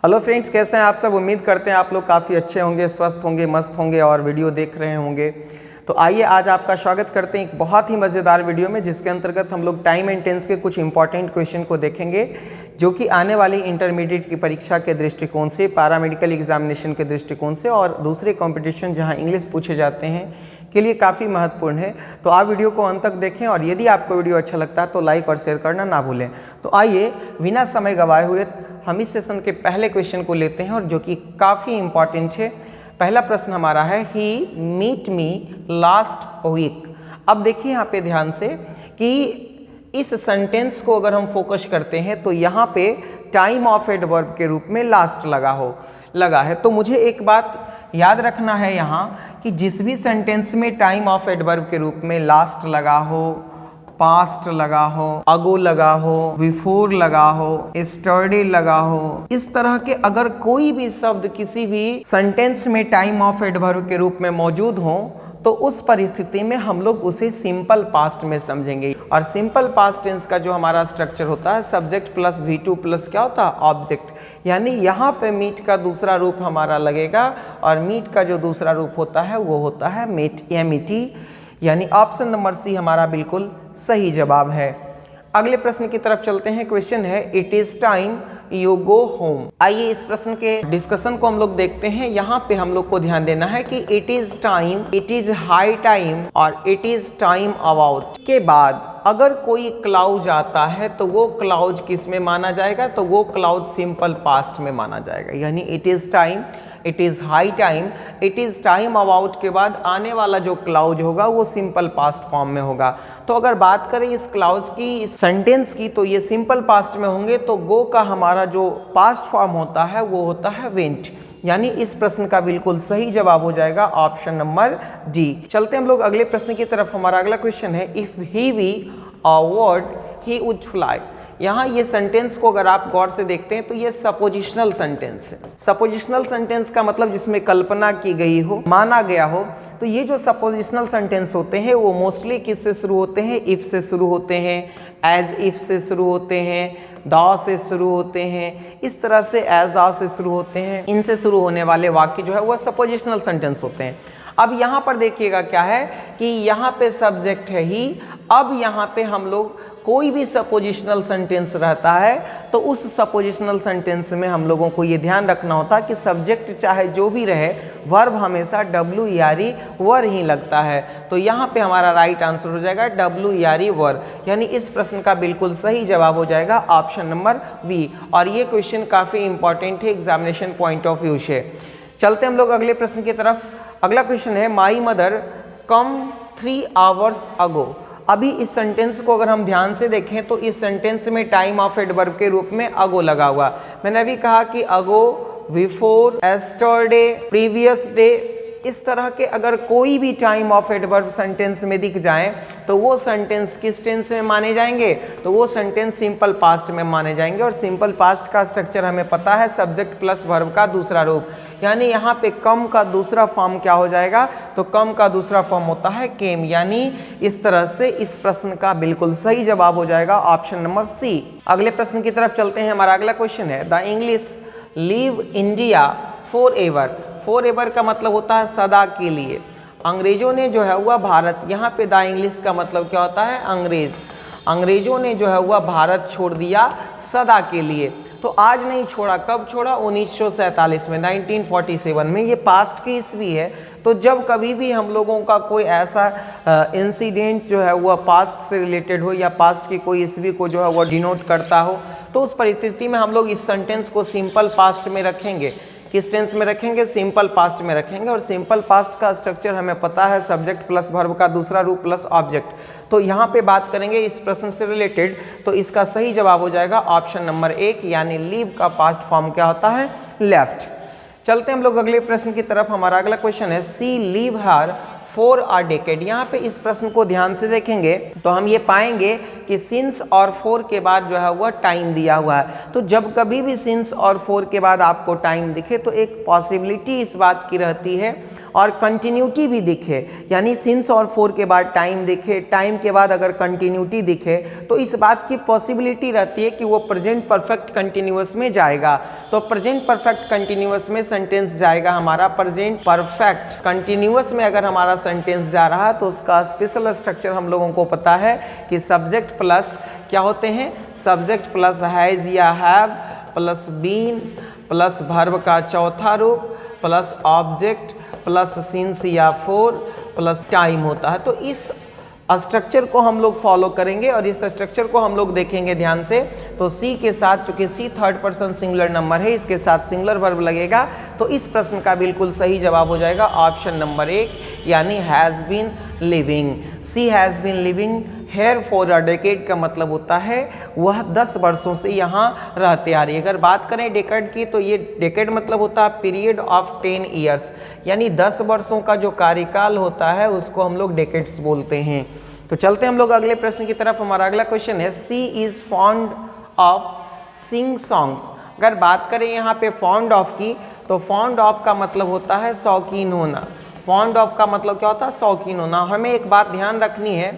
Hello friends, कैसे हैं आप सब। उम्मीद करते हैं आप लोग काफ़ी अच्छे होंगे, स्वस्थ होंगे, मस्त होंगे और वीडियो देख रहे होंगे। तो आइए आज आपका स्वागत करते हैं एक बहुत ही मज़ेदार वीडियो में, जिसके अंतर्गत हम लोग टाइम एंड टेंस के कुछ इंपॉर्टेंट क्वेश्चन को देखेंगे, जो कि आने वाली इंटरमीडिएट की परीक्षा के दृष्टिकोण से, पैरामेडिकल एग्जामिनेशन के दृष्टिकोण से और दूसरे कंपटीशन जहां इंग्लिश पूछे जाते हैं के लिए काफ़ी महत्वपूर्ण है। तो आप वीडियो को अंत तक देखें और यदि आपको वीडियो अच्छा लगता है तो लाइक और शेयर करना ना भूलें। तो आइए बिना समय गंवाए हुए हम इस सेशन के पहले क्वेश्चन को लेते हैं, और जो कि काफ़ी इंपॉर्टेंट है। पहला प्रश्न हमारा है, ही मीट मी लास्ट वीक। अब देखिए यहाँ पे ध्यान से कि इस सेंटेंस को अगर हम फोकस करते हैं तो यहाँ पे टाइम ऑफ एडवर्ब के रूप में लास्ट लगा है। तो मुझे एक बात याद रखना है यहाँ कि जिस भी सेंटेंस में टाइम ऑफ एडवर्ब के रूप में लास्ट लगा हो, पास्ट लगा हो, अगो लगा हो, बिफोर लगा हो, स्टरडे लगा हो, इस तरह के अगर कोई भी शब्द किसी भी सेंटेंस में टाइम ऑफ एडवर्ब के रूप में मौजूद हो तो उस परिस्थिति में हम लोग उसे सिंपल पास्ट में समझेंगे। और सिंपल पास्ट टेंस का जो हमारा स्ट्रक्चर होता है, सब्जेक्ट प्लस V2 प्लस क्या होता है, ऑब्जेक्ट। यानी यहाँ पे मीट का दूसरा रूप हमारा लगेगा, और मीट का जो दूसरा रूप होता है वो होता है मेट, MET। यानी ऑप्शन नंबर सी हमारा बिल्कुल सही जवाब है। अगले प्रश्न की तरफ चलते हैं। क्वेश्चन है, it is time you go home. आइए इस प्रश्न के डिस्कशन को हम लोग देखते हैं। यहाँ पे हम लोग को ध्यान देना है कि it is time, it is high time और इट इज टाइम अबाउट के बाद अगर कोई क्लाउज आता है तो वो क्लाउज किस में माना जाएगा, तो वो क्लाउज सिंपल पास्ट में माना जाएगा। यानी it is time, it is high time, it is time about के बाद आने वाला जो क्लाउज होगा वो सिंपल पास्ट फॉर्म में होगा। तो अगर बात करें इस क्लाउज की, इस सेंटेंस की, तो ये सिंपल पास्ट में होंगे। तो गो का हमारा जो पास्ट फॉर्म होता है वो होता है वेंट। यानी इस प्रश्न का बिल्कुल सही जवाब हो जाएगा ऑप्शन नंबर डी। चलते हम लोग अगले प्रश्न की तरफ। हमारा अगला क्वेश्चन है, if he were a bird he would fly. यहाँ ये सेंटेंस को अगर आप गौर से देखते हैं तो ये सपोजिशनल सेंटेंस है। सपोजिशनल सेंटेंस का मतलब जिसमें कल्पना की गई हो, माना गया हो। तो ये जो सपोजिशनल सेंटेंस होते हैं वो मोस्टली किससे शुरू होते हैं, इफ से शुरू होते हैं, एज इफ से शुरू होते हैं, द से शुरू होते हैं, इस तरह से एज द से शुरू होते हैं। इनसे शुरू होने वाले वाक्य जो है वह सपोजिशनल सेंटेंस होते हैं। अब यहाँ पर देखिएगा क्या है कि यहाँ पे सब्जेक्ट है ही। अब यहाँ पे हम लोग कोई भी सपोजिशनल सेंटेंस रहता है तो उस सपोजिशनल सेंटेंस में हम लोगों को ये ध्यान रखना होता है कि सब्जेक्ट चाहे जो भी रहे, वर्ब हमेशा WERE वर ही लगता है। तो यहाँ पे हमारा राइट आंसर हो जाएगा WERE वर। यानी इस प्रश्न का बिल्कुल सही जवाब हो जाएगा ऑप्शन नंबर बी। और ये क्वेश्चन काफ़ी इंपॉर्टेंट है एग्जामिनेशन पॉइंट ऑफ व्यू से। चलते हम लोग अगले प्रश्न की तरफ। अगला क्वेश्चन है, my mother come 3 hours ago. अभी इस सेंटेंस को अगर हम ध्यान से देखें तो इस सेंटेंस में टाइम ऑफ एडवर्ब के रूप में अगो लगा हुआ। मैंने अभी कहा कि अगो, बिफोर, एस्टरडे, प्रीवियस डे, इस तरह के अगर कोई भी टाइम ऑफ एडवर्ब सेंटेंस में दिख जाए तो वो सेंटेंस किस टेंस में माने जाएंगे, तो वो सेंटेंस सिंपल पास्ट में माने जाएंगे। और सिंपल पास्ट का स्ट्रक्चर हमें पता है, सब्जेक्ट प्लस वर्ब का दूसरा रूप। यानी यहाँ पे कम का दूसरा फॉर्म क्या हो जाएगा, तो कम का दूसरा फॉर्म होता है केम। यानी इस तरह से इस प्रश्न का बिल्कुल सही जवाब हो जाएगा ऑप्शन नंबर सी। अगले प्रश्न की तरफ चलते हैं। हमारा अगला क्वेश्चन है, the English leave India for ever. For ever का मतलब होता है सदा के लिए। अंग्रेजों ने जो है वह भारत, यहाँ पे द इंग्लिश का मतलब क्या होता है, अंग्रेज। अंग्रेजों ने जो है वह भारत छोड़ दिया सदा के लिए। तो आज नहीं छोड़ा, कब छोड़ा, 1947 में, 1947 में। ये पास्ट की ईस्वी है। तो जब कभी भी हम लोगों का कोई ऐसा इंसिडेंट जो है वह पास्ट से रिलेटेड हो या पास्ट की कोई ईस्वी को जो है वह डिनोट करता हो, तो उस परिस्थिति में हम लोग इस सेंटेंस को सिंपल पास्ट में रखेंगे। किस टेंस में रखेंगे, सिंपल पास्ट में रखेंगे। और सिंपल पास्ट का स्ट्रक्चर हमें पता है, सब्जेक्ट प्लस वर्ब का दूसरा रूप प्लस ऑब्जेक्ट। तो यहाँ पे बात करेंगे इस प्रश्न से रिलेटेड, तो इसका सही जवाब हो जाएगा ऑप्शन नंबर 1। यानी लीव का पास्ट फॉर्म क्या होता है, लेफ्ट। चलते हम लोग अगले प्रश्न की तरफ। हमारा अगला क्वेश्चन है, she leave her for a decade. यहाँ पे इस प्रश्न को ध्यान से देखेंगे तो हम ये पाएंगे कि सिंस और फॉर के बाद जो है वह टाइम दिया हुआ है। तो जब कभी भी सिंस और फॉर के बाद आपको टाइम दिखे तो एक पॉसिबिलिटी इस बात की रहती है और कंटिन्यूटी भी दिखे, यानी सिंस और फॉर के बाद टाइम दिखे, टाइम के बाद अगर कंटिन्यूटी दिखे तो इस बात की पॉसिबिलिटी रहती है कि वो प्रेजेंट परफेक्ट कंटिन्यूअस में जाएगा। तो प्रेजेंट परफेक्ट कंटिन्यूअस में सेंटेंस जाएगा हमारा प्रेजेंट परफेक्ट कंटिन्यूअस में। अगर हमारा सेंटेंस जा रहा है तो उसका स्पेशल स्ट्रक्चर हम लोगों को पता है कि सब्जेक्ट प्लस क्या होते हैं, सब्जेक्ट प्लस हैज या have plus been plus verb का चौथा रूप प्लस ऑब्जेक्ट प्लस सिंस या फॉर प्लस टाइम होता है। तो इस स्ट्रक्चर को हम लोग फॉलो करेंगे और इस स्ट्रक्चर को हम लोग देखेंगे ध्यान से। तो सी के साथ, चूंकि सी थर्ड पर्सन सिंगुलर नंबर है, इसके साथ सिंगुलर वर्ब लगेगा। तो इस प्रश्न का बिल्कुल सही जवाब हो जाएगा ऑप्शन नंबर 1, यानी has been living. She has been living here for a decade का मतलब होता है वह 10 वर्षों से यहाँ रहते आ रही है। अगर बात करें डेकेड की तो ये डेकेड मतलब होता है पीरियड ऑफ 10 ईयर्स, यानी 10 वर्षों का जो कार्यकाल होता है उसको हम लोग डेकेड्स बोलते हैं। तो चलते हम लोग अगले प्रश्न की तरफ। हमारा अगला क्वेश्चन है she is fond of sing songs. अगर बात करें यहाँ पे फॉन्ड ऑफ की तो फॉन्ड ऑफ का मतलब होता है शौकीन होना। फॉन्ड ऑफ का मतलब क्या होता है, शौकीन होना। हमें एक बात ध्यान रखनी है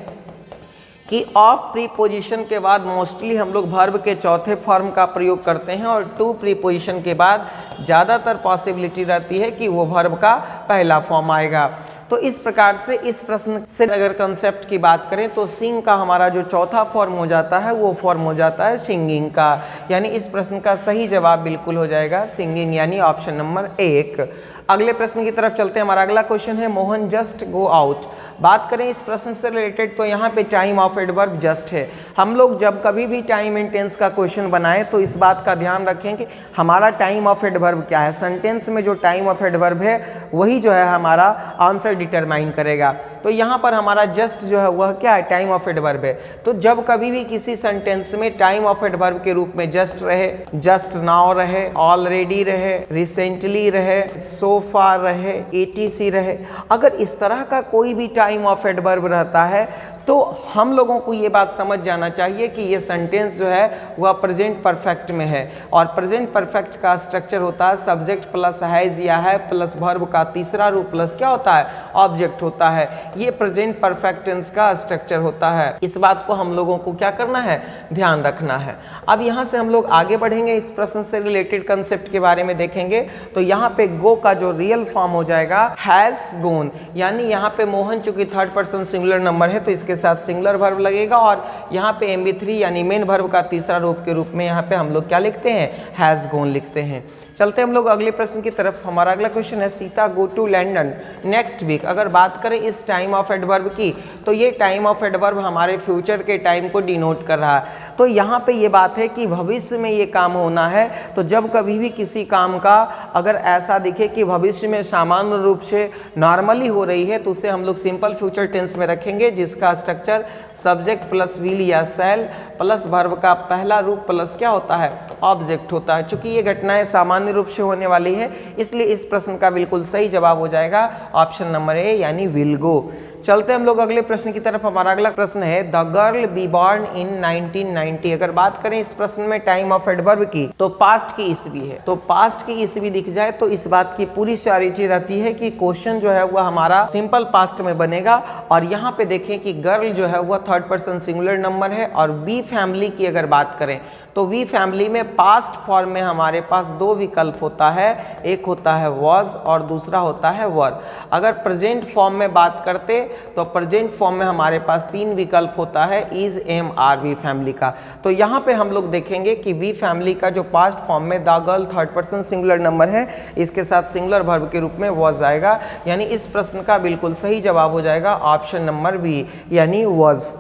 कि ऑफ प्रीपोजिशन के बाद मोस्टली हम लोग वर्ब के चौथे फॉर्म का प्रयोग करते हैं और टू प्रीपोजिशन के बाद ज़्यादातर पॉसिबिलिटी रहती है कि वो वर्ब का पहला फॉर्म आएगा। तो इस प्रकार से इस प्रश्न से अगर कंसेप्ट की बात करें तो सिंग का हमारा जो चौथा फॉर्म हो जाता है वो फॉर्म हो जाता है सिंगिंग का, यानी इस प्रश्न का सही जवाब बिल्कुल हो जाएगा सिंगिंग, यानी ऑप्शन नंबर 1। अगले प्रश्न की तरफ चलते हैं। हमारा अगला क्वेश्चन है मोहन जस्ट गो आउट। बात करें इस प्रश्न से रिलेटेड तो यहाँ पे टाइम ऑफ एडवर्ब जस्ट है। हम लोग जब कभी भी टाइम एंड टेंस का क्वेश्चन बनाए तो इस बात का ध्यान रखें कि हमारा टाइम ऑफ एडवर्ब क्या है। सेंटेंस में जो टाइम ऑफ एडवर्ब है वही जो है हमारा आंसर डिटरमाइन करेगा। तो यहाँ पर हमारा जस्ट जो है वह क्या है, टाइम ऑफ एडवर्ब है। तो जब कभी भी किसी सेंटेंस में टाइम ऑफ एडवर्ब के रूप में जस्ट रहे, जस्ट नाउ रहे, ऑलरेडी रहे, रिसेंटली रहे, सो फार रहे, एटीसी रहे, अगर इस तरह का कोई भी टाइम ऑफ एडवर्ब रहता है तो हम लोगों को ये बात समझ जाना चाहिए कि ये सेंटेंस जो है वह प्रेजेंट परफेक्ट में है। और प्रेजेंट परफेक्ट का स्ट्रक्चर होता है सब्जेक्ट प्लस हैज या है प्लस वर्ब का तीसरा रूप प्लस क्या होता है, ऑब्जेक्ट होता है। ये प्रेजेंट परफेक्ट टेंस का स्ट्रक्चर होता है। इस बात को हम लोगों को क्या करना है, ध्यान रखना है। अब यहाँ से हम लोग आगे बढ़ेंगे, इस प्रश्न से रिलेटेड कंसेप्ट के बारे में देखेंगे। तो यहाँ पे गो का जो रियल फॉर्म हो जाएगा हैज गोन, यानी यहाँ पे मोहन चूंकि थर्ड पर्सन सिंगुलर नंबर है तो इसके साथ सिंगुलर वर्ब लगेगा और यहाँ पे MB3 यानी मेन वर्ब का तीसरा रूप के रूप में यहाँ पे हम लोग क्या लिखते हैं, हैज गोन लिखते हैं। चलते हम लोग अगले प्रश्न की तरफ। हमारा अगला क्वेश्चन है Sita go to London next week. अगर बात करें इस टाइम ऑफ एडवर्ब की तो ये टाइम ऑफ एडवर्ब हमारे फ्यूचर के टाइम को डिनोट कर रहा है। तो यहाँ पे ये बात है कि भविष्य में ये काम होना है। तो जब कभी भी किसी काम का अगर ऐसा दिखे कि भविष्य में सामान्य रूप से नॉर्मली हो रही है तो उसे हम लोग सिंपल फ्यूचर टेंस में रखेंगे, जिसका स्ट्रक्चर सब्जेक्ट प्लस विल या सेल प्लस वर्ब का पहला रूप प्लस क्या होता है, ऑब्जेक्ट होता है। चूंकि ये घटनाएं सामान्य रूप से होने वाली है इसलिए इस प्रश्न का बिल्कुल सही जवाब हो जाएगा ऑप्शन नंबर ए, यानी विल गो। चलते हम लोग अगले प्रश्न की तरफ। हमारा अगला प्रश्न है the girl be born in 1990। अगर बात करें इस प्रश्न में टाइम ऑफ एडवर्ब की तो पास्ट की ईस्वी है। तो पास्ट की ईस्वी दिख जाए तो इस बात की पूरी श्योरिटी रहती है कि क्वेश्चन जो है वह हमारा सिंपल पास्ट में बनेगा। और यहाँ पे देखें कि गर्ल जो है वह थर्ड पर्सन सिंगुलर नंबर है और वी फैमिली की अगर बात करें तो वी फैमिली में पास्ट फॉर्म में हमारे पास दो विकल्प होता है, एक होता है वॉज और दूसरा होता है वर। अगर प्रेजेंट फॉर्म में बात करते तो प्रेजेंट फॉर्म में हमारे पास तीन विकल्प होता है is, am, are be family का। तो यहाँ पे हम लोग देखेंगे कि वी फैमिली का जो पास्ट फॉर्म में the girl third person singular number है, इसके साथ सिंगुलर वर्ब के रूप में वॉज आएगा, यानी इस प्रश्न का बिल्कुल सही जवाब हो जाएगा ऑप्शन नंबर बी, यानी वॉज।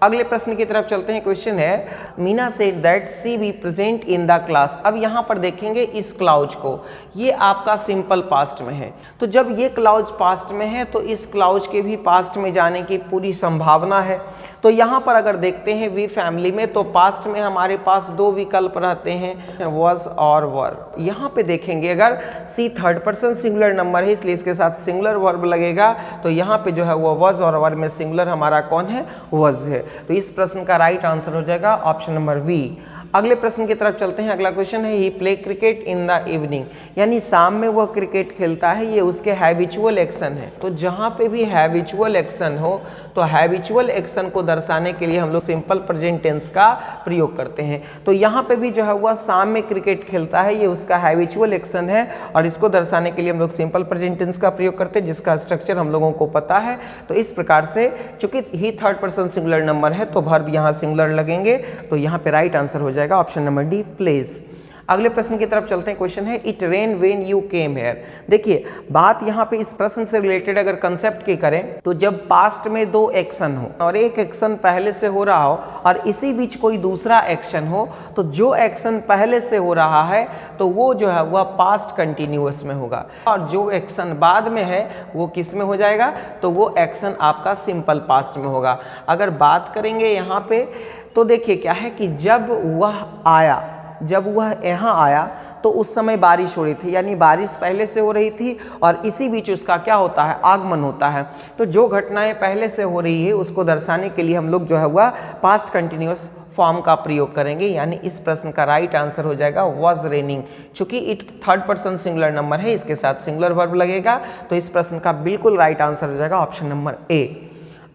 अगले प्रश्न की तरफ चलते हैं। क्वेश्चन है Meena said that she be present in the class. अब यहाँ पर देखेंगे इस क्लाउज को, ये आपका सिंपल पास्ट में है, तो जब ये क्लाउज पास्ट में है तो इस क्लाउज के भी पास्ट में जाने की पूरी संभावना है। तो यहाँ पर अगर देखते हैं वी फैमिली में, तो पास्ट में हमारे पास दो विकल्प रहते हैं, वॉज और वर। यहाँ पे देखेंगे अगर सी थर्ड पर्सन सिंगुलर नंबर है, इसलिए इसके साथ सिंगुलर वर्ब लगेगा, तो यहाँ पे जो है वो वॉज और वर में सिंगुलर हमारा कौन है, वॉज है। तो इस प्रश्न का राइट आंसर हो जाएगा ऑप्शन नंबर वी। अगले प्रश्न की तरफ चलते हैं। अगला क्वेश्चन है he play cricket in the evening, यानी शाम में वह क्रिकेट खेलता है, ये उसके हैबिचुअल एक्शन है। तो जहाँ पे भी हैबिचुअल एक्शन हो तो हैबिचुअल एक्शन को दर्शाने के लिए हम लोग सिंपल प्रेजेंट टेंस का प्रयोग करते हैं। तो यहाँ पे भी जो है वह शाम में क्रिकेट खेलता है, ये उसका हैबिचुअल एक्शन है और इसको दर्शाने के लिए हम लोग सिंपल प्रेजेंट टेंस का प्रयोग करते हैं, जिसका स्ट्रक्चर हम लोगों को पता है। तो इस प्रकार से चूंकि ही थर्ड पर्सन सिंगुलर नंबर है तो वर्ब यहाँ सिंगुलर लगेंगे, तो यहाँ पे राइट आंसर हो जाएगा ऑप्शन नंबर डी प्लेज। अगले प्रश्न की तरफ चलते हैं। क्वेश्चन है it rain when you came here. देखिए बात यहाँ पे इस प्रश्न से रिलेटेड अगर कंसेप्ट की करें तो जब पास्ट में दो एक्शन हो और एक एक्शन पहले से हो रहा हो और इसी बीच कोई दूसरा एक्शन हो, तो जो एक्शन पहले से हो रहा है तो वो जो है वह पास्ट कंटिन्यूअस में होगा, और जो एक्शन बाद में है वो किस में हो जाएगा, तो वो एक्शन आपका सिंपल पास्ट में होगा। अगर बात करेंगे यहाँ पे तो देखिए क्या है कि जब वह यहाँ आया तो उस समय बारिश हो रही थी, यानी बारिश पहले से हो रही थी और इसी बीच उसका क्या होता है, आगमन होता है। तो जो घटनाएं पहले से हो रही है उसको दर्शाने के लिए हम लोग जो है वह पास्ट कंटिन्यूअस फॉर्म का प्रयोग करेंगे, यानी इस प्रश्न का राइट आंसर हो जाएगा वॉज रेनिंग। चूंकि it third person singular number है, इसके साथ सिंगुलर वर्ब लगेगा, तो इस प्रश्न का बिल्कुल राइट आंसर हो जाएगा ऑप्शन नंबर ए।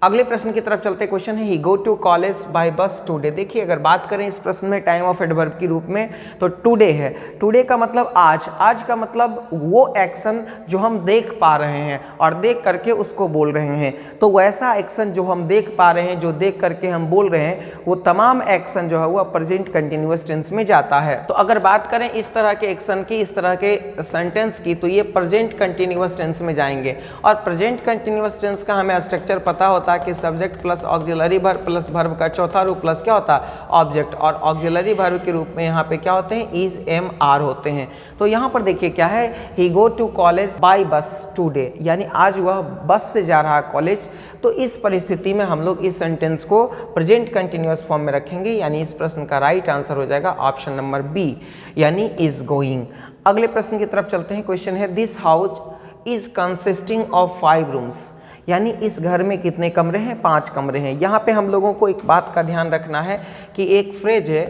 अगले प्रश्न की तरफ चलते। क्वेश्चन है ही गो टू कॉलेज बाय बस टुडे। देखिए अगर बात करें इस प्रश्न में टाइम ऑफ एडवर्ब के रूप में तो टुडे है। टुडे का मतलब आज, आज का मतलब वो एक्शन जो हम देख पा रहे हैं और देख करके उसको बोल रहे हैं। तो वैसा एक्शन जो हम देख पा रहे हैं, जो देख करके हम बोल रहे हैं, वो तमाम एक्शन जो है वो प्रेजेंट कंटिन्यूअस टेंस में जाता है। तो अगर बात करें इस तरह के एक्शन की, इस तरह के सेंटेंस की, तो ये प्रेजेंट कंटिन्यूअस टेंस में जाएंगे। और प्रेजेंट कंटिन्यूअस टेंस का हमें स्ट्रक्चर पता होता है कि subject plus auxiliary verb plus verb का चौथा रूप प्लस क्या होता है, ऑब्जेक्ट, और ऑक्सिलरी वर्ब के रूप में यहाँ पे क्या होते हैं, इज, एम, आर होते हैं। तो यहाँ पर देखिए क्या है, ही गो टू कॉलेज बाय बस टुडे, यानी आज वह बस से जा रहा है कॉलेज। तो इस परिस्थिति में हम लोग इस सेंटेंस को प्रेजेंट कंटिन्यूअस फॉर्म में रखेंगे, यानी इस प्रश्न का राइट आंसर हो जाएगा ऑप्शन नंबर बी, यानी इज गोइंग। अगले प्रश्न की तरफ चलते हैं। क्वेश्चन है this house is consisting of 5 rooms, यानी इस घर में कितने कमरे हैं, 5 कमरे हैं। यहाँ पे हम लोगों को एक बात का ध्यान रखना है कि एक फ्रेज है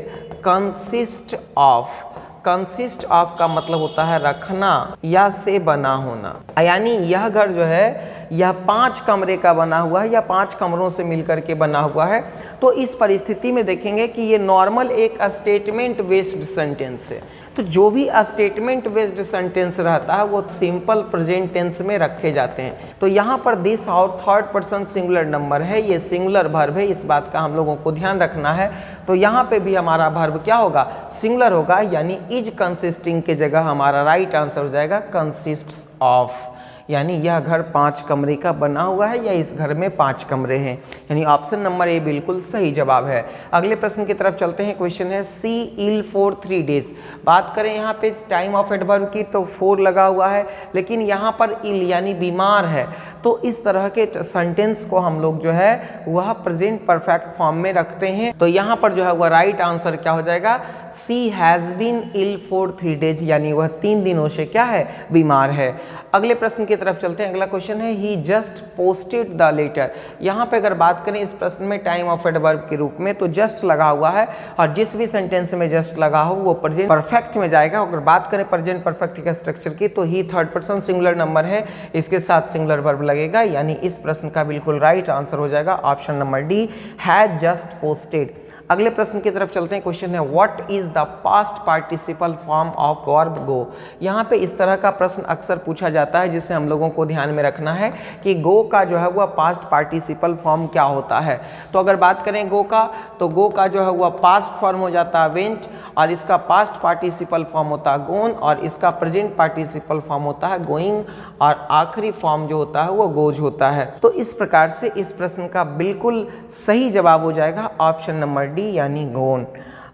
कंसिस्ट ऑफ। कंसिस्ट ऑफ का मतलब होता है रखना या से बना होना, यानी यह घर जो है यह 5 कमरे का बना हुआ है या 5 कमरों से मिलकर के बना हुआ है। तो इस परिस्थिति में देखेंगे कि ये नॉर्मल एक स्टेटमेंट बेस्ड सेंटेंस है। तो जो भी स्टेटमेंट बेस्ड सेंटेंस रहता है वो सिंपल प्रेजेंट टेंस में रखे जाते हैं। तो यहाँ पर दिस और थर्ड पर्सन सिंगुलर नंबर है, ये सिंगुलर वर्ब है, इस बात का हम लोगों को ध्यान रखना है। तो यहाँ पे भी हमारा वर्ब क्या होगा, सिंगुलर होगा, यानी इज कंसिस्टिंग के जगह हमारा राइट आंसर हो जाएगा कंसिस्ट्स ऑफ, यानी यह घर 5 कमरे का बना हुआ है या इस घर में 5 कमरे हैं, यानी ऑप्शन नंबर ए बिल्कुल सही जवाब है। अगले प्रश्न की तरफ चलते हैं। क्वेश्चन है सी इल फॉर 3 डेज। बात करें यहाँ पे टाइम ऑफ एडवर्ब की तो 4 लगा हुआ है, लेकिन यहाँ पर इल यानी बीमार है। तो इस तरह के सेंटेंस को हम लोग जो है वह प्रेजेंट परफेक्ट फॉर्म में रखते हैं। तो यहाँ पर जो है वह राइट आंसर क्या हो जाएगा, she has been ill for 3 days, यानी वह 3 दिनों से क्या है, बीमार है। अगले प्रश्न की तरफ चलते हैं। अगला क्वेश्चन है ही जस्ट पोस्टेड द लेटर। यहाँ पे अगर बात करें इस प्रश्न में टाइम ऑफ एडवर्ब के रूप में तो जस्ट लगा हुआ है, और जिस भी सेंटेंस में जस्ट लगा हो वो प्रेजेंट परफेक्ट में जाएगा। अगर बात करें प्रेजेंट परफेक्ट के स्ट्रक्चर की तो ही थर्ड पर्सन सिंगुलर नंबर है, इसके साथ सिंगुलर वर्ब लगेगा, यानी इस प्रश्न का बिल्कुल राइट आंसर हो जाएगा option number D, has just posted. अगले प्रश्न की तरफ चलते हैं। क्वेश्चन है what is the past participle form of verb go. यहाँ पे इस तरह का प्रश्न अक्सर पूछा जाता है जिससे हम लोगों को ध्यान में रखना है कि गो का जो है वह पास्ट पार्टिसिपल फॉर्म क्या होता है। तो अगर बात करें गो का, तो गो का जो है वह पास्ट फॉर्म हो जाता है वेंट, और इसका पास्ट पार्टिसिपल फॉर्म होता है गोन, और इसका प्रेजेंट पार्टिसिपल फॉर्म होता है गोइंग, और आखिरी फॉर्म जो होता है वो गोज होता है। तो इस प्रकार से इस प्रश्न का बिल्कुल सही जवाब हो जाएगा ऑप्शन नंबर डी यानी गोन।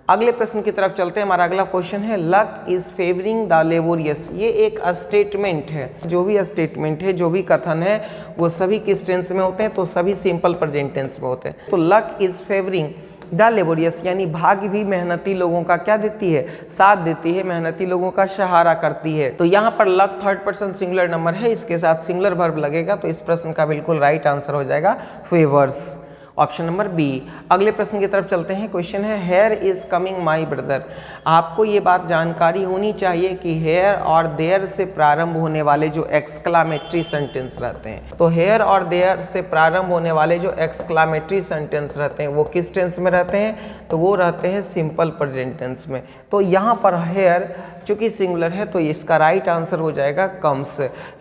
अगले प्रश्न की तरफ चलते हैं। हमारा अगला क्वेश्चन है luck is favouring the laborious. ये एक स्टेटमेंट है। जो भी स्टेटमेंट है, जो भी कथन है, वो सभी किस टेंस में होते हैं? तो सभी सिंपल प्रेजेंट टेंस में होते हैं। तो luck is favouring the laborious यानी भाग्य भी मेहनती लोगों का क्या देती है? साथ देती है, मेहनती लोगों का सहारा करती है। तो यहाँ पर luck third person singular number है, इसके साथ सिंगुलर वर्ब लगेगा, तो इस प्रश्न का बिल्कुल राइट आंसर हो जाएगा फेवर्स, ऑप्शन नंबर बी। अगले प्रश्न की तरफ चलते हैं। क्वेश्चन है here is coming my brother. आपको ये बात जानकारी होनी चाहिए कि हेयर और देयर से प्रारंभ होने वाले जो एक्सक्लामेटरी सेंटेंस रहते हैं, तो हेयर और देयर से प्रारंभ होने वाले जो एक्सक्लामेटरी सेंटेंस रहते हैं वो किस टेंस में रहते हैं? तो वो रहते हैं सिंपल प्रेजेंट टेंस में। तो यहाँ पर हेयर चूंकि सिंगुलर है तो इसका राइट आंसर हो जाएगा comes,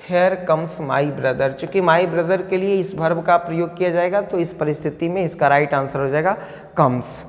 here comes my brother. चूंकि माई ब्रदर के लिए इस वर्ब का प्रयोग किया जाएगा तो इस परिस्थिति में इसका राइट आंसर हो जाएगा कम्स।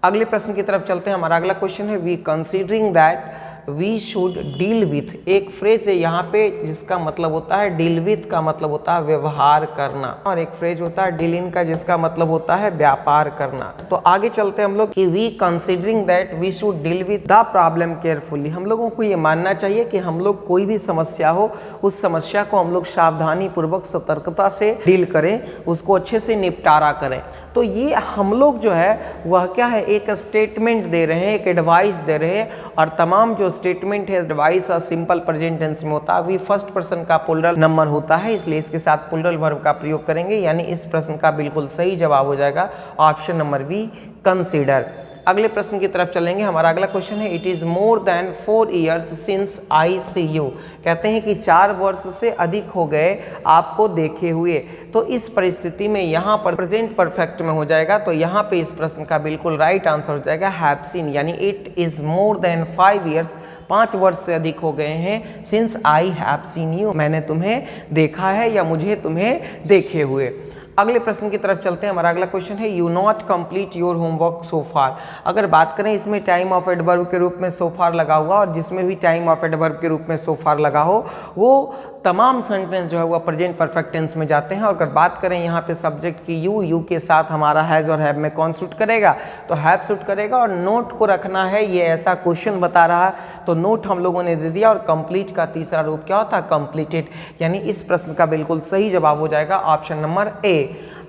अगले प्रश्न की तरफ चलते हैं। हमारा अगला क्वेश्चन है we considering that we should deal with. एक फ्रेज है यहाँ पे जिसका मतलब होता है डील विथ का मतलब होता है व्यवहार करना, और एक फ्रेज होता है डील इन का जिसका मतलब होता है व्यापार करना। तो आगे चलते हैं हम लोग कि we considering that we should deal with the problem carefully. हम लोगों को ये मानना चाहिए कि हम लोग कोई भी समस्या हो उस समस्या को हम लोग सावधानी पूर्वक सतर्कता से डील करें, उसको अच्छे से निपटारा करें। तो ये हम लोग जो है वह क्या है, एक स्टेटमेंट दे रहे हैं, एक एडवाइस दे रहे हैं, और तमाम जो स्टेटमेंट है एडवाइस और सिंपल प्रेजेंट टेंस में होता है। वी फर्स्ट पर्सन का प्लूरल नंबर होता है, इसलिए इसके साथ प्लूरल वर्ब का प्रयोग करेंगे, यानी इस प्रश्न का बिल्कुल सही जवाब हो जाएगा ऑप्शन नंबर बी कंसीडर। अगले प्रश्न की तरफ चलेंगे। हमारा अगला क्वेश्चन है it is more than 4 years since I see you. कहते हैं कि 4 वर्ष से अधिक हो गए आपको देखे हुए। तो इस परिस्थिति में यहाँ पर प्रेजेंट परफेक्ट में हो जाएगा, तो यहाँ पे इस प्रश्न का बिल्कुल राइट आंसर हो जाएगा हैव सीन, यानी it is more then 5 years, 5 वर्ष से अधिक हो गए हैं, since I have seen you, मैंने तुम्हें देखा है या मुझे तुम्हें देखे हुए। अगले प्रश्न की तरफ चलते हैं। हमारा अगला क्वेश्चन है you not complete your homework so far. अगर बात करें इसमें टाइम ऑफ एडवर्ब के रूप में सो फार लगा हुआ, और जिसमें भी टाइम ऑफ एडवर्ब के रूप में सो फार लगा हो वो तमाम सेंटेंस जो है वह प्रेजेंट परफेक्ट टेंस में जाते हैं। और अगर बात करें यहाँ पे सब्जेक्ट की यू के साथ हमारा हैज़ और हैव में कौन सूट करेगा? तो हैव सूट करेगा। और नोट को रखना है, ये ऐसा क्वेश्चन बता रहा है तो नोट हम लोगों ने दे दिया। और कंप्लीट का तीसरा रूप क्या होता है? कंप्लीटेड, यानी इस प्रश्न का बिल्कुल सही जवाब हो जाएगा ऑप्शन नंबर ए।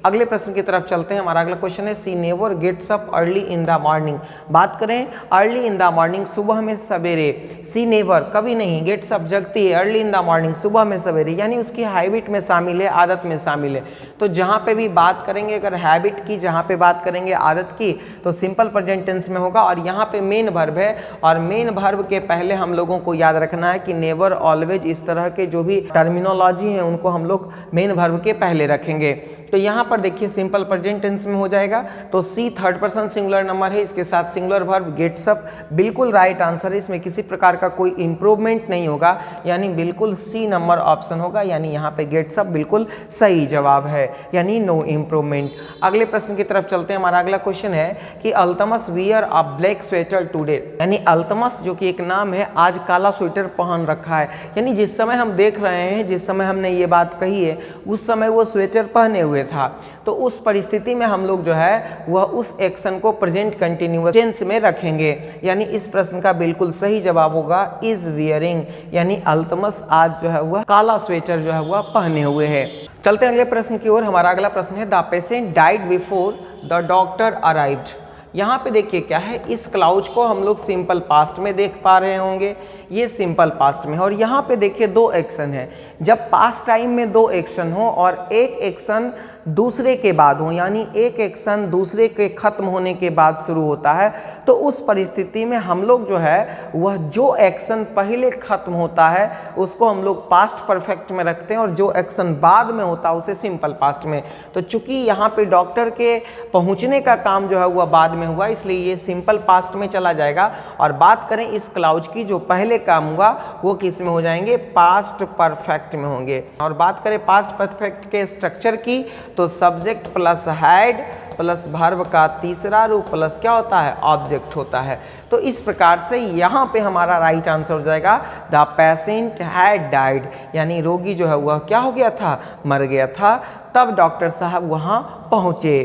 अगले प्रश्न की तरफ चलते हैं। हमारा अगला क्वेश्चन है she never gets up early in the morning. बात करें अर्ली इन द मॉर्निंग, सुबह में सवेरे, सी नेवर कभी नहीं, गेट्स अप जगती है, अर्ली इन द मॉर्निंग सुबह में सवेरे, यानी उसकी हैबिट में शामिल है, आदत में शामिल है। तो जहाँ पे भी बात करेंगे अगर हैबिट की, जहाँ पे बात करेंगे आदत की, तो सिंपल प्रेजेंट टेंस में होगा। और यहाँ पे मेन वर्ब है, और मेन वर्ब के पहले हम लोगों को याद रखना है कि नेवर, ऑलवेज, इस तरह के जो भी टर्मिनोलॉजी हैं उनको हम लोग मेन वर्ब के पहले रखेंगे। तो यहाँ पर देखिए सिंपल प्रेजेंट टेंस में हो जाएगा। तो सी थर्ड पर्सन सिंगुलर नंबर है, इसके साथ सिंगुलर वर्ब गेट्स अप, बिल्कुल राइट आंसर है। इसमें किसी प्रकार का कोई इंप्रूवमेंट नहीं होगा, यानी बिल्कुल सी नंबर ऑप्शन होगा, यानी यहाँ पे गेट्स अप बिल्कुल सही जवाब है, यानी नो इंप्रूवमेंट। अगले प्रश्न की तरफ चलते हैं। हमारा अगला क्वेश्चन है कि अल्तमस वियर अ ब्लैक स्वेटर टुडे, यानी अल्तमस जो कि एक नाम है आज काला स्वेटर पहन रखा है, यानी जिस समय हम देख रहे हैं, जिस समय हमने ये बात कही है उस समय वो स्वेटर पहने हुए था। तो उस परिस्थिति में हम लोग जो है वह उस एक्शन को प्रेजेंट कंटिन्यूअस टेंस में रखेंगे, यानी इस प्रश्न का बिल्कुल सही जवाब होगा इज वियरिंग, यानी अल्तमस आज जो है वह काला स्वेटर जो है वह पहने हुए है। चलते हैं अगले प्रश्न की ओर। हमारा अगला प्रश्न है the patient died before the doctor arrived. यहाँ पे देखिए क्या है, इस क्लाउज को हम लोग सिंपल पास्ट में देख पा रहे होंगे, ये सिंपल पास्ट में है। और यहाँ पे देखिए 2 एक्शन है। जब पास्ट टाइम में 2 एक्शन हो और एक एक्शन दूसरे के बाद हो, यानी एक एक्शन दूसरे के खत्म होने के बाद शुरू होता है, तो उस परिस्थिति में हम लोग जो है वह जो एक्शन पहले खत्म होता है उसको हम लोग पास्ट परफेक्ट में रखते हैं और जो एक्शन बाद में होता है उसे सिंपल पास्ट में। तो चूंकि यहाँ पे डॉक्टर के पहुँचने का काम जो है वह बाद में हुआ, इसलिए ये सिंपल पास्ट में चला जाएगा। और बात करें इस क्लाउज की, जो पहले काम हुआ वो किस में हो जाएंगे, पास्ट परफेक्ट में होंगे। और बात करें पास्ट परफेक्ट के स्ट्रक्चर की, तो subject plus had plus verb का तीसरा रूप प्लस क्या होता है, ऑब्जेक्ट होता है। तो इस प्रकार से यहाँ पे हमारा राइट आंसर हो जाएगा द पेशेंट हैड डाइड, यानी रोगी जो है वह क्या हो गया था, मर गया था, तब डॉक्टर साहब वहाँ पहुँचे।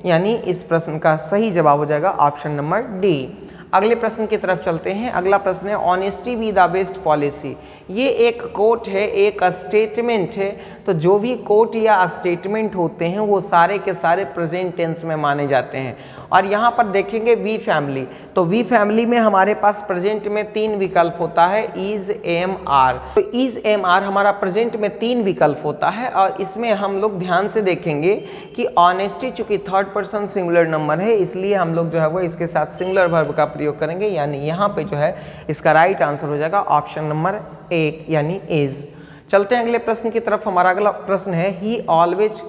यानी इस प्रश्न का सही जवाब हो जाएगा ऑप्शन नंबर डी। अगले प्रश्न की तरफ चलते हैं। अगला प्रश्न है honesty be the best policy. ये एक कोट है, एक स्टेटमेंट है। तो जो भी कोट या स्टेटमेंट होते हैं वो सारे के सारे प्रेजेंट टेंस में माने जाते हैं। और यहाँ पर देखेंगे वी फैमिली, तो वी फैमिली में हमारे पास प्रेजेंट में 3 विकल्प होता है, इज, एम, आर। तो इज, एम, आर हमारा प्रेजेंट में 3 विकल्प होता है। और इसमें हम लोग ध्यान से देखेंगे कि ऑनेस्टी चूंकि थर्ड पर्सन सिंगुलर नंबर है, इसलिए हम लोग जो है वो इसके साथ सिंगुलर वर्ब का प्रयोग करेंगे। यानी यहाँ पे जो है इसका राइट आंसर हो जाएगा ऑप्शन नंबर 1 यानी इज। चलते हैं अगले प्रश्न की तरफ। हमारा अगला प्रश्न है ही ऑलवेज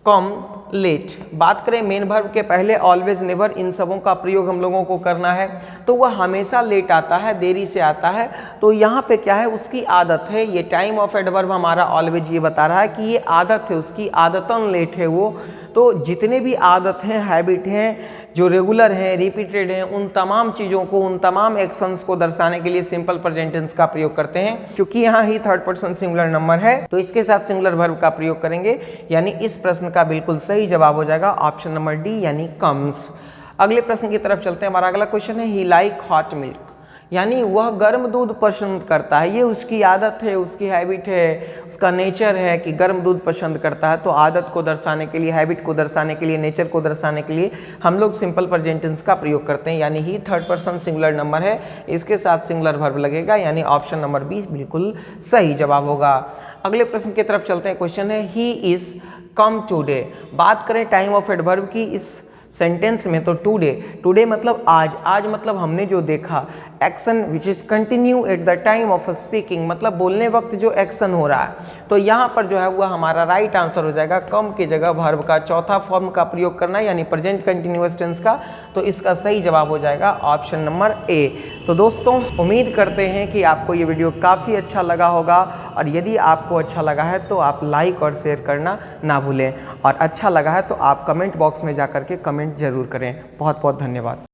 कम लेट। बात करें मेन वर्ब के पहले ऑलवेज, नेवर, इन सबों का प्रयोग हम लोगों को करना है। तो वह हमेशा लेट आता है, देरी से आता है। तो यहाँ पे क्या है, उसकी आदत है। ये टाइम ऑफ एडवर्ब हमारा ऑलवेज ये बता रहा है कि ये आदत है उसकी, आदतन लेट है वो। तो जितने भी आदत हैं, हैबिट हैं, जो रेगुलर हैं, रिपीटेड हैं, उन तमाम चीज़ों को, उन तमाम एक्शंस को दर्शाने के लिए सिंपल प्रेजेंट टेंस का प्रयोग करते हैं। चूंकि यहाँ ही थर्ड पर्सन सिंगुलर नंबर है तो इसके साथ सिंगुलर वर्ब का प्रयोग करेंगे। यानी इस प्रश्न का बिल्कुल सही जवाब हो जाएगा ऑप्शन नंबर डी यानी कम्स। अगले प्रश्न की तरफ चलते हैं। हमारा अगला क्वेश्चन है ही लाइक हॉट मिल्क, यानी वह गर्म दूध पसंद करता है। ये उसकी आदत है, उसकी हैबिट है, उसका नेचर है कि गर्म दूध पसंद करता है। तो आदत को दर्शाने के लिए, हैबिट को दर्शाने के लिए, नेचर को दर्शाने के लिए हम लोग सिंपल प्रेजेंट टेंस का प्रयोग करते हैं। यानी ही थर्ड पर्सन सिंगुलर नंबर है, इसके साथ सिंगुलर वर्ब लगेगा। यानी ऑप्शन नंबर 20 बिल्कुल सही जवाब होगा। अगले प्रश्न की तरफ चलते हैं। क्वेश्चन है ही इज कम टुडे। बात करें टाइम ऑफ एडवर्ब की इस सेंटेंस में, तो टुडे, टुडे मतलब आज, आज मतलब हमने जो देखा। Action which is continue at the time of speaking, मतलब बोलने वक्त जो एक्शन हो रहा है। तो यहाँ पर जो है वह हमारा राइट आंसर हो जाएगा कम की जगह वर्ब का चौथा फॉर्म का प्रयोग करना, यानी प्रेजेंट कंटिन्यूअस टेंस का। तो इसका सही जवाब हो जाएगा ऑप्शन नंबर ए। तो दोस्तों उम्मीद करते हैं कि आपको ये वीडियो काफ़ी अच्छा लगा होगा, और यदि आपको अच्छा लगा है तो आप लाइक और शेयर करना ना भूलें, और अच्छा लगा है तो आप कमेंट बॉक्स में जा कर के कमेंट जरूर करें। बहुत बहुत धन्यवाद।